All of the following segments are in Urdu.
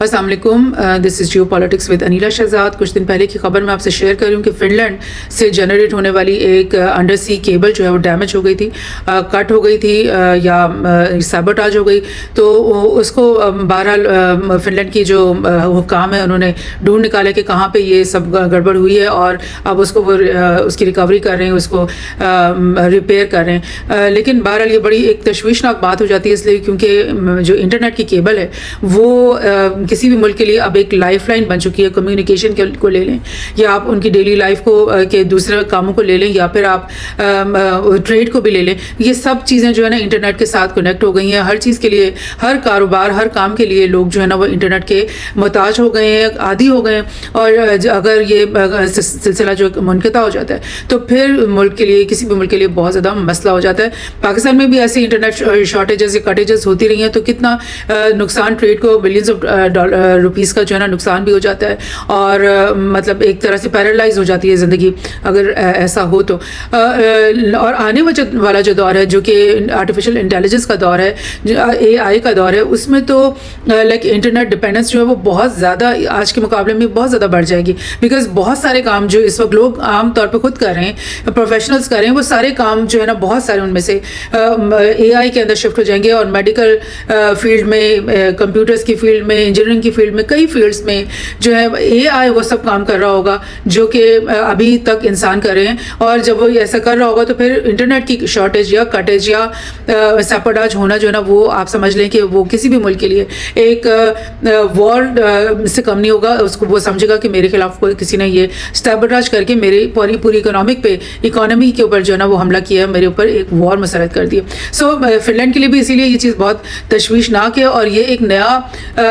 السلام علیکم، دس از جیو پالیٹکس ود انیلا شہزاد۔ کچھ دن پہلے کی خبر میں آپ سے شیئر کر رہی ہوں کہ فن لینڈ سے جنریٹ ہونے والی ایک انڈر سی کیبل جو ہے وہ ڈیمیج ہو گئی تھی، کٹ ہو گئی تھی یا سیبوٹاج ہو گئی۔ تو اس کو بہرحال فن لینڈ کی جو حکام ہیں انہوں نے ڈھونڈ نکالا کہ کہاں پہ یہ سب گڑبڑ ہوئی ہے، اور اب اس کو وہ اس کی ریکوری کر رہے ہیں، اس کو ریپیئر کر رہے ہیں۔ لیکن بہرحال یہ بڑی ایک تشویشناک بات ہو جاتی ہے، اس لیے کیونکہ جو انٹرنیٹ کی کیبل ہے وہ کسی بھی ملک کے لیے اب ایک لائف لائن بن چکی ہے۔ کمیونیکیشن کو لے لیں، یا آپ ان کی ڈیلی لائف کو کے دوسرے کاموں کو لے لیں، یا پھر آپ ٹریڈ کو بھی لے لیں، یہ سب چیزیں جو ہے نا انٹرنیٹ کے ساتھ کنیکٹ ہو گئی ہیں۔ ہر چیز کے لیے، ہر کاروبار، ہر کام کے لیے لوگ جو ہے نا وہ انٹرنیٹ کے محتاج ہو گئے ہیں، عادی ہو گئے ہیں۔ اور اگر یہ سلسلہ جو منقطع ہو جاتا ہے تو پھر ملک کے لیے، کسی بھی ملک کے لیے بہت زیادہ مسئلہ ہو جاتا ہے۔ پاکستان میں بھی ایسے انٹرنیٹ شارٹیجز یا کٹیجز ہوتی رہی ہیں، تو کتنا نقصان، ٹریڈ کو بلینز آف روپیز کا جو ہے نا نقصان بھی ہو جاتا ہے، اور مطلب ایک طرح سے پیرالائز ہو جاتی ہے زندگی اگر ایسا ہو تو۔ اور آنے والا جو دور ہے، جو کہ آرٹیفیشل انٹیلیجنس کا دور ہے، اے آئی کا دور ہے، اس میں تو لائک انٹرنیٹ ڈپینڈنس جو ہے وہ بہت زیادہ آج کے مقابلے میں بہت زیادہ بڑھ جائے گی، بیکاز بہت سارے کام جو اس وقت لوگ عام طور پہ خود کر رہے ہیں، پروفیشنلز کر رہے ہیں، وہ سارے کام جو ہے نا بہت سارے ان میں سے اے آئی کے اندر شفٹ ہو جائیں گے۔ اور میڈیکل فیلڈ میں، کمپیوٹرز کی فیلڈ میں، انجینئرنگ کی فیلڈ میں، کئی فیلڈس میں جو ہے اے آئی وہ سب کام کر رہا ہوگا جو کہ ابھی تک انسان کر رہے ہیں۔ اور جب وہ ایسا کر رہا ہوگا تو پھر انٹرنیٹ کی شارٹیج یا کٹیج یا سیپوٹاج ہونا جو ہے نا وہ آپ سمجھ لیں کہ وہ کسی بھی ملک کے لیے ایک وار سے کم نہیں ہوگا۔ اس کو وہ سمجھے گا کہ میرے خلاف کوئی کسی نے یہ سیپوٹاج کر کے میری پوری اکانومی کے اوپر جو ہے نا وہ حملہ کیا ہے، میرے اوپر ایک وار مسرت کر دی ہے۔ سو فن لینڈ کے لیے بھی اسی لیے یہ چیز بہت تشویشناک ہے، اور یہ ایک نیا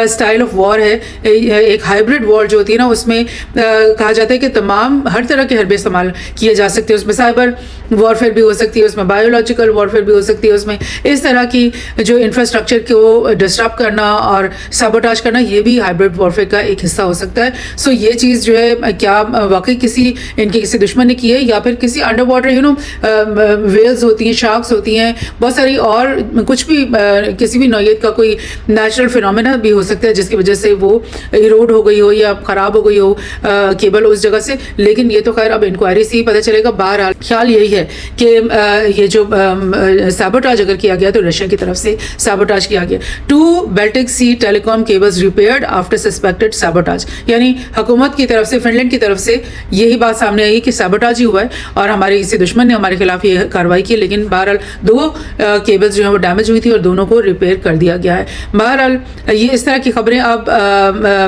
اسٹائل آف وار ہے، ایک ہائبرڈ وار جو ہوتی ہے نا، اس میں کہا جاتا ہے کہ تمام ہر طرح کے حربے استعمال کیے جا سکتے ہیں۔ اس میں سائبر وارفیئر بھی ہو سکتی ہے، اس میں بایولوجیکل وارفیئر بھی ہو سکتی ہے، اس میں اس طرح کی جو انفراسٹرکچر کو ڈسٹرب کرنا اور سیبوٹاج کرنا، یہ بھی ہائبرڈ وارفیئر کا ایک حصہ ہو سکتا ہے۔ سو یہ چیز جو ہے کیا واقعی ان کے کسی دشمن نے کی ہے، یا پھر کسی انڈر واٹر ویلز ہوتی ہیں، شارکس ہوتی ہیں، بہت ساری اور کچھ بھی کسی بھی نوعیت کا کوئی نیچرل فینومینا بھی ہو سکتا ہے جس کی وجہ سے وہ ایروڈ ہو گئی ہو یا خراب ہو گئی ہو کیبل اس جگہ سے۔ لیکن یہ تو خیر اب انکوائری سے ہی پتہ چلے گا۔ بہرحال خیال یہی ہے کہ یہ جو سیبوٹاج اگر کیا گیا تو رشیا کی طرف سے سیبوٹاج کیا گیا۔ 2 Baltic Sea telecom cables repaired after suspected sabotage، یعنی حکومت کی طرف سے، فن لینڈ کی طرف سے یہی بات سامنے آئی کہ سیبوٹاج ہی ہوا ہے اور ہمارے کسی دشمن نے ہمارے خلاف یہ کارروائی کی۔ لیکن بہرحال 2 کیبلز جو ہیں وہ ڈیمیج ہوئی تھی اور دونوں کو ریپیئر کر دیا گیا ہے۔ بہرحال یہ اس طرح کی خبریں اب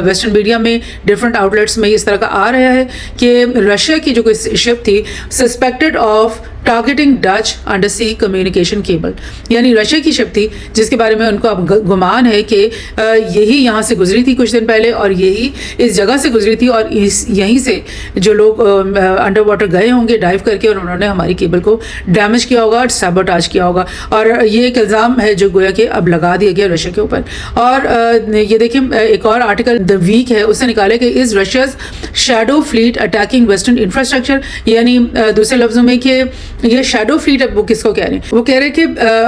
ویسٹرن میڈیا میں، ڈفرینٹ آؤٹ لیٹس میں اس طرح کا آ رہا ہے کہ رشیا کی جو کوئی شپ تھی suspected of targeting Dutch under sea communication cable, یعنی رشیا کی شپ تھی جس کے بارے میں ان کو اب گمان ہے کہ یہی یہاں سے گزری تھی کچھ دن پہلے، اور یہی اس جگہ سے گزری تھی، اور یہیں سے جو لوگ انڈر واٹر گئے ہوں گے ڈائیو کر کے، اور انہوں نے ہماری کیبل کو ڈیمیج کیا ہوگا اور سیبوٹاج کیا ہوگا۔ اور یہ ایک الزام ہے جو گویا کہ اب لگا دیا گیا رشیا کے اوپر۔ اور یہ دیکھیں ایک اور آرٹیکل دی ویک ہے، اس نے نکالے کہ is Russia's shadow fleet attacking western infrastructure, یعنی دوسرے لفظوں میں کہ یہ شیڈو فلیٹ اب وہ کس کو کہہ رہے ہیں؟ وہ کہہ رہے ہیں کہ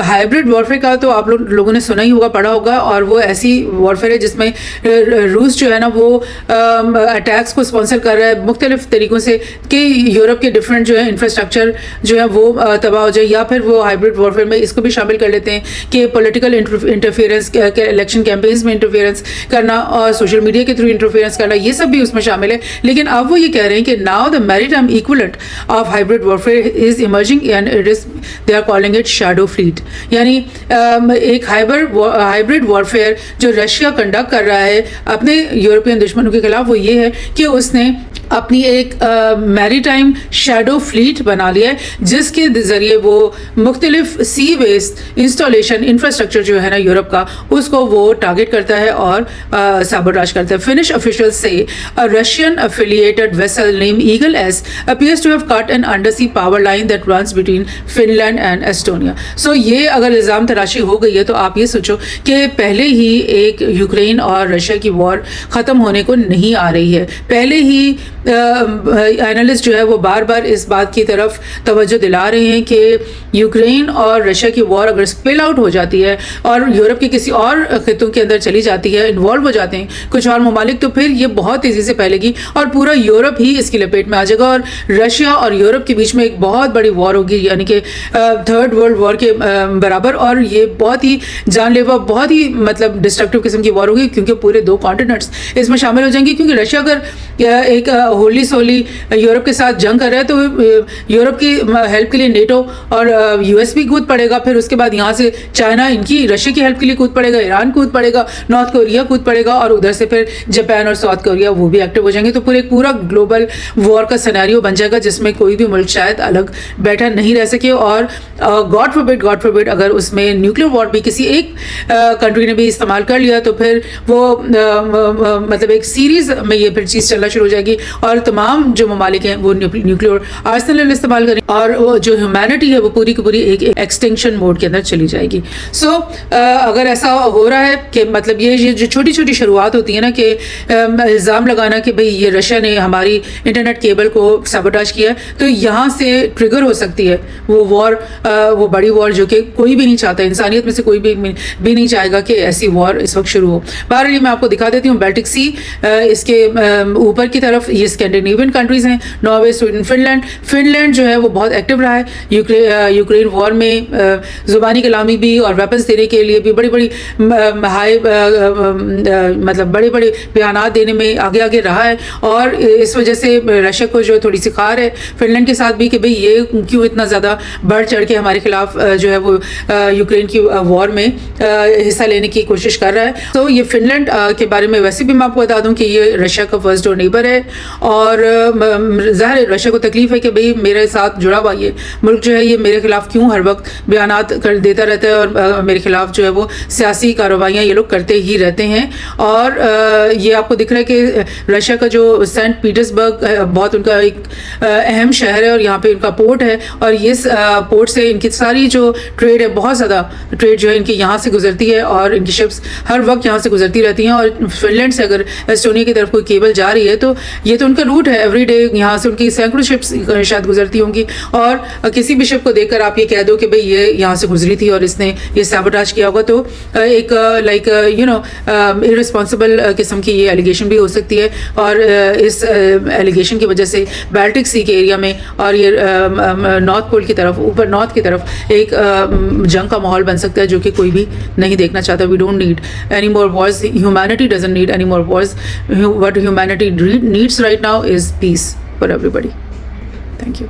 ہائبرڈ وارفیئر کا تو آپ لوگوں نے سنا ہی ہوگا، پڑھا ہوگا، اور وہ ایسی وارفیئر ہے جس میں روس جو ہے نا وہ اٹیکس کو اسپانسر کر رہا ہے مختلف طریقوں سے کہ یورپ کے ڈفرینٹ جو ہے انفراسٹرکچر جو ہے وہ تباہ ہو جائے، یا پھر وہ ہائبرڈ وارفیئر میں اس کو بھی شامل کر لیتے ہیں کہ پولیٹیکل انٹرفیئرنس، الیکشن کیمپینز میں انٹرفیئرنس کرنا اور سوشل میڈیا کے تھرو انٹرفیئرنس کرنا، یہ سب بھی اس میں شامل ہے۔ لیکن اب وہ یہ کہہ رہے ہیں کہ now the maritime equivalent of hybrid warfare is emerging and it is they are calling it shadow fleet, یعنی ایک ہائبرڈ وارفیئر جو رشیا کنڈکٹ کر رہا ہے اپنے یورپین دشمنوں کے خلاف، وہ یہ ہے کہ اس نے اپنی ایک میری ٹائم شیڈو فلیٹ بنا لیا ہے جس کے ذریعے وہ مختلف سی بیسڈ انسٹالیشن انفراسٹرکچر جو ہے نا یورپ کا، اس کو وہ ٹارگیٹ کرتا ہے اور سیبوٹاج کرتا ہے۔ Finish officials say a Russian affiliated vessel named Eagle S appears to have cut an undersea power line that advance between Finland and Estonia. So یہ اگر الزام تراشی ہو گئی ہے تو آپ یہ سوچو کہ پہلے ہی ایک یوکرین اور رشیا کی وار ختم ہونے کو نہیں آ رہی ہے. پہلے ہی اینالسٹ جو ہے وہ بار بار اس بات کی طرف توجہ دلا رہے ہیں کہ یوکرین اور رشیا کی وار اگر اسپل آؤٹ ہو جاتی ہے اور یورپ کے کسی اور خطوں کے اندر چلی جاتی ہے, انوالو ہو جاتے ہیں کچھ اور ممالک, تو پھر یہ بہت تیزی سے پھیلے گی اور پورا یورپ ہی اس کی لپیٹ میں آ جائے گا اور رشیا اور یورپ کے بیچ میں ایک بہت بڑی وار ہوگی, یعنی کہ تھرڈ ورلڈ وار کے برابر. اور یہ بہت ہی جان لیوا, بہت ہی مطلب ڈسٹرکٹیو قسم کی وار ہوگی کیونکہ پورے 2 کانٹیننٹس اس میں شامل ہو جائیں گے. کیونکہ رشیا اگر ایک ہولی سولی یورپ کے ساتھ جنگ کر رہا ہے تو یورپ کی ہیلپ کے لیے نیٹو اور یو ایس بھی کود پڑے گا, پھر اس کے بعد یہاں سے چائنا ان کی رشیا کی ہیلپ کے لیے کود پڑے گا, ایران کود پڑے گا, نارتھ کوریا کود پڑے گا, اور ادھر سے پھر جاپان اور ساؤتھ کوریا وہ بھی ایکٹیو ہو جائیں گے. تو پورا گلوبل وار کا سیناریو بن جائے گا جس میں کوئی بھی ملک شاید الگ بیٹھا نہیں رہ سکے. اور گاڈ فوربڈ اگر اس میں نیوکلیر وار بھی کسی ایک کنٹری نے بھی استعمال کر لیا تو پھر وہ مطلب ایک سیریز میں یہ پھر چیز چلنا شروع ہو جائے گی اور تمام جو ممالک ہیں وہ نیوکلیر آرسنل استعمال کریں اور جو ہیومینٹی ہے وہ پوری کی پوری ایک ایکسٹنکشن موڈ کے اندر چلی جائے گی. سو اگر ایسا ہو رہا ہے کہ مطلب یہ جو چھوٹی چھوٹی شروعات ہوتی ہے نا کہ الزام لگانا کہ بھئی یہ رشیا نے ہماری انٹرنیٹ کیبل کو سیبوٹاج کیا ہے, تو یہاں سے ٹریگر ہو سکتی ہے وہ وار, وہ بڑی وار جو کہ کوئی بھی نہیں چاہتا, انسانیت میں سے کوئی بھی نہیں چاہے گا کہ ایسی وار اس وقت شروع ہو. بہرحال یہ میں آپ کو دکھا دیتی ہوں بیلٹک سی, اس کے اوپر کی طرف یہ اسکینڈینیوین کنٹریز ہیں, ناروے, سویڈن, فنلینڈ جو ہے وہ بہت ایکٹیو رہا ہے یوکرین وار میں, زبانی کلامی بھی اور ویپنز دینے کے لیے بھی بڑی ہائی مطلب بڑے بیانات دینے میں آگے رہا ہے. اور اس وجہ سے رشیا کو جو تھوڑی سی خار ہے فنلینڈ کے ساتھ بھی کہ بھئی یہ کیوں اتنا زیادہ بڑھ چڑھ کے ہمارے خلاف جو ہے وہ یوکرین کی وار میں حصہ لینے کی کوشش کر رہا ہے. تو یہ فنلینڈ کے بارے میں ویسے بھی میں آپ کو بتا دوں کہ یہ رشیا کا فرسٹ ڈور نیبر ہے اور ظاہر ہے رشیا کو تکلیف ہے کہ بھئی میرے ساتھ جڑا ہوا یہ ملک جو ہے یہ میرے خلاف کیوں ہر وقت بیانات دیتا رہتا ہے اور میرے خلاف جو ہے وہ سیاسی کارروائیاں یہ لوگ کرتے ہی رہتے ہیں. اور یہ آپ کو دکھ رہا ہے کہ رشیا کا جو سینٹ پیٹرسبرگ بہت ان کا ایک اہم شہر ہے اور یہاں پہ ان کا پورٹ ہے اور یہ پورٹ سے ان کی ساری جو ٹریڈ ہے, بہت زیادہ ٹریڈ جو ہے ان کی یہاں سے گزرتی ہے اور ان کی شپس ہر وقت یہاں سے گزرتی رہتی ہیں. اور فنلینڈ سے اگر ایسٹونیا کی طرف کوئی کیبل جا رہی ہے تو یہ تو ان کا روٹ ہے, ایوری ڈے یہاں سے ان کی سینکڑوں شپس شاید گزرتی ہوں گی. اور کسی بھی شپ کو دیکھ کر آپ یہ کہہ دو کہ بھئی یہ یہاں سے گزری تھی اور اس نے یہ سیبوٹاج کیا ہوگا, تو ایک لائک ارسپانسبل قسم کی یہ ایلیگیشن بھی ہو سکتی ہے. اور اس ایلیگیشن کی وجہ سے بیلٹک سی کے ایریا میں اور یہ نارتھ پول کی طرف, اوپر نارتھ کی طرف ایک جنگ کا ماحول بن سکتا ہے جو کہ کوئی بھی نہیں دیکھنا چاہتا. We don't need any more wars, humanity doesn't need any more wars. What humanity needs right now is peace for everybody. Thank you.